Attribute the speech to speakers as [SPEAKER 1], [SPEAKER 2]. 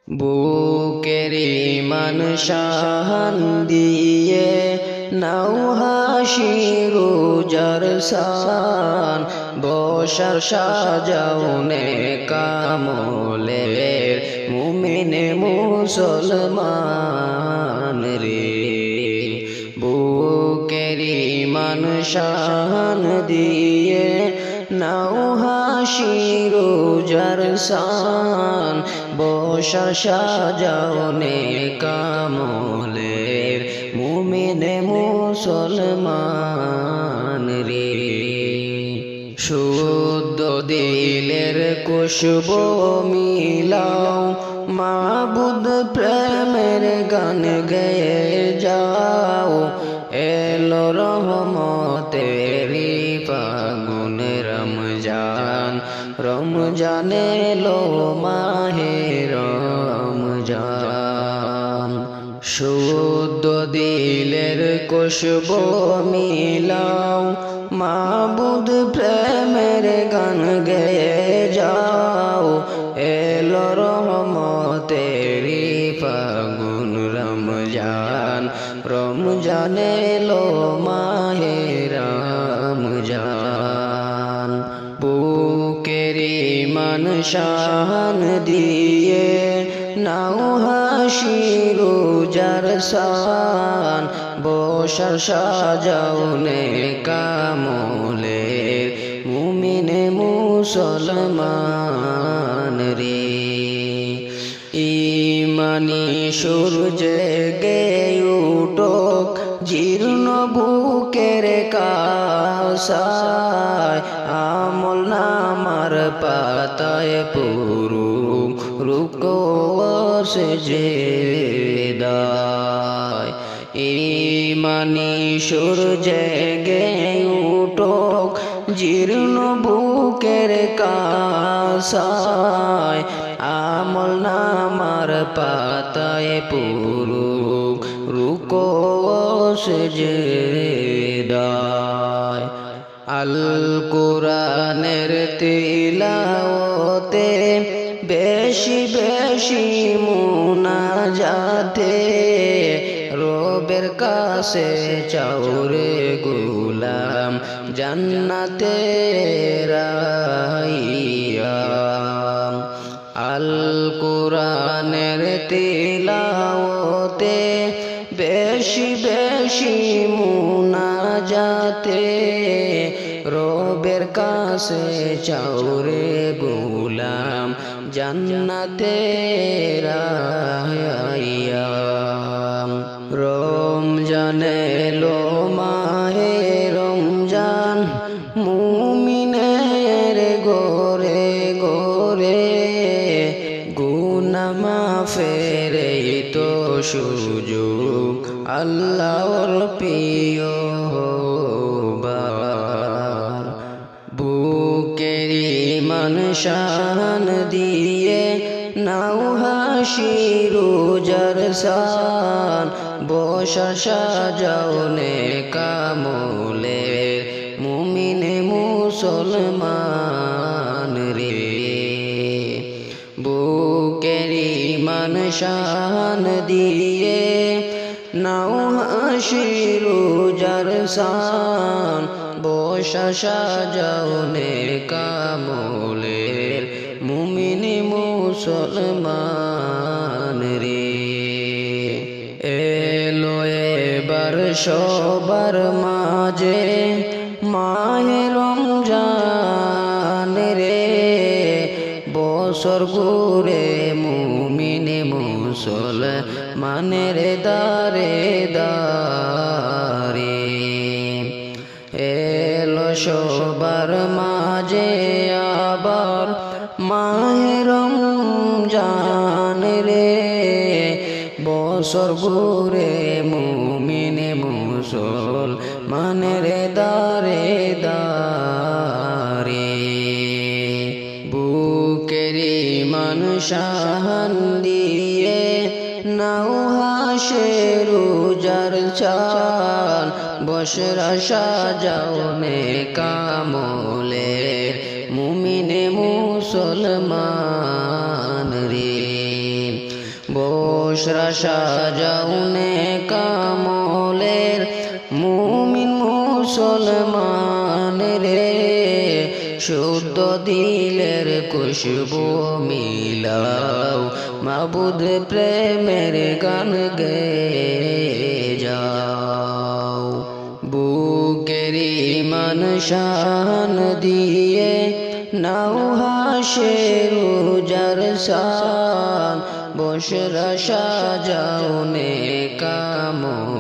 [SPEAKER 1] বুকের ইমান শাহান দিয়ে নাও হাসি রোজার সান বসার সাজাও কামলের মুমিন মুসলমান রে। বুকের ইমান শাহান দিয়ে নাও হাসি রোজার সান বসার সাজাও কামলের মুমিন মুসলমান রে। শুদ্ধ দিলের খুশবু মিলাও মাবুদ প্রেমের গান গেয়ে যাও। এলো রহমতেরি ফাগুন রমজান, রমজান এলো মাহে রমজান। শুদ্ধ দিলের খুশবু মিলাও মাবুদ প্রেমের গান গেয়ে যাও। এলো রহমতেরি ফাগুন রমজান, রমজান এলো মাহে রমজান। বুকের ইমান শাহান দিয়ে নাও হাসি রোজার সান বসার সাজাও কামলের মুমিন মুসলমান রে। ইমানি সূর্য গে উঠোক জীর্ণ বুকের কাসায়, আমল নামার পাতায় পুরুক রুকো সেজদায়। ইমানি সূর্য গে উঠোক জীর্ণ বুকের কাসায়, আমল নামার পাতায় পুরুক রুকো সেজদায়। আল কোরআনের তিলাওয়াতে বেশি বেশি মুনাজাতে রবের কাছে চাওরে গোলাম জান্নাতে রাইয়া। আল কোরআনের তিলাওয়াতে বেশি বেশি মুনাজাতে রবের কাছে চাওরে গোলাম জান্নাতে রাইয়া। রমজান এলো মাহে রমজান মুমিনের গোরে গোরে, গুনাহ মাফের এই তো সুযোগ আল্লাহর প্রিয় বার। বুকের ইমান শান দিয়ে নাও হাসি রোজার সান বসা সাজাও কামলের মুমিন মুসলমান রে। বুকের ইমান শান দিয়ে নাও হাসি রোজার সান বসা সাজাও কামলের মুমিন মুসলমান রে। এলো এবার সবার মাঝে মাহে রমজান রে, বছর ঘুরে মুমিন মুসলমানের দারে দারে। এলো সবার মাঝে আবার মাহে রমজান রে, বছর ঘুরে মুমিন মুসলমানের দারে দারে। বুকের ইমান শাহান দিয়ে নাও হাসে রোজার চান বসরা সাজাও কামলের মুমিন মুসলমান রে। বসরা সাজাও নেক আমলের মুমিন মুসলমান রে শুদ্ধ দিলের খুশবু মিলাও মাবুদ প্রেমের গান গেয়ে যাও বুকের ঈমান শান দিয়ে নাও হাসের উজার শান বসরা সাজাও নেক আমলের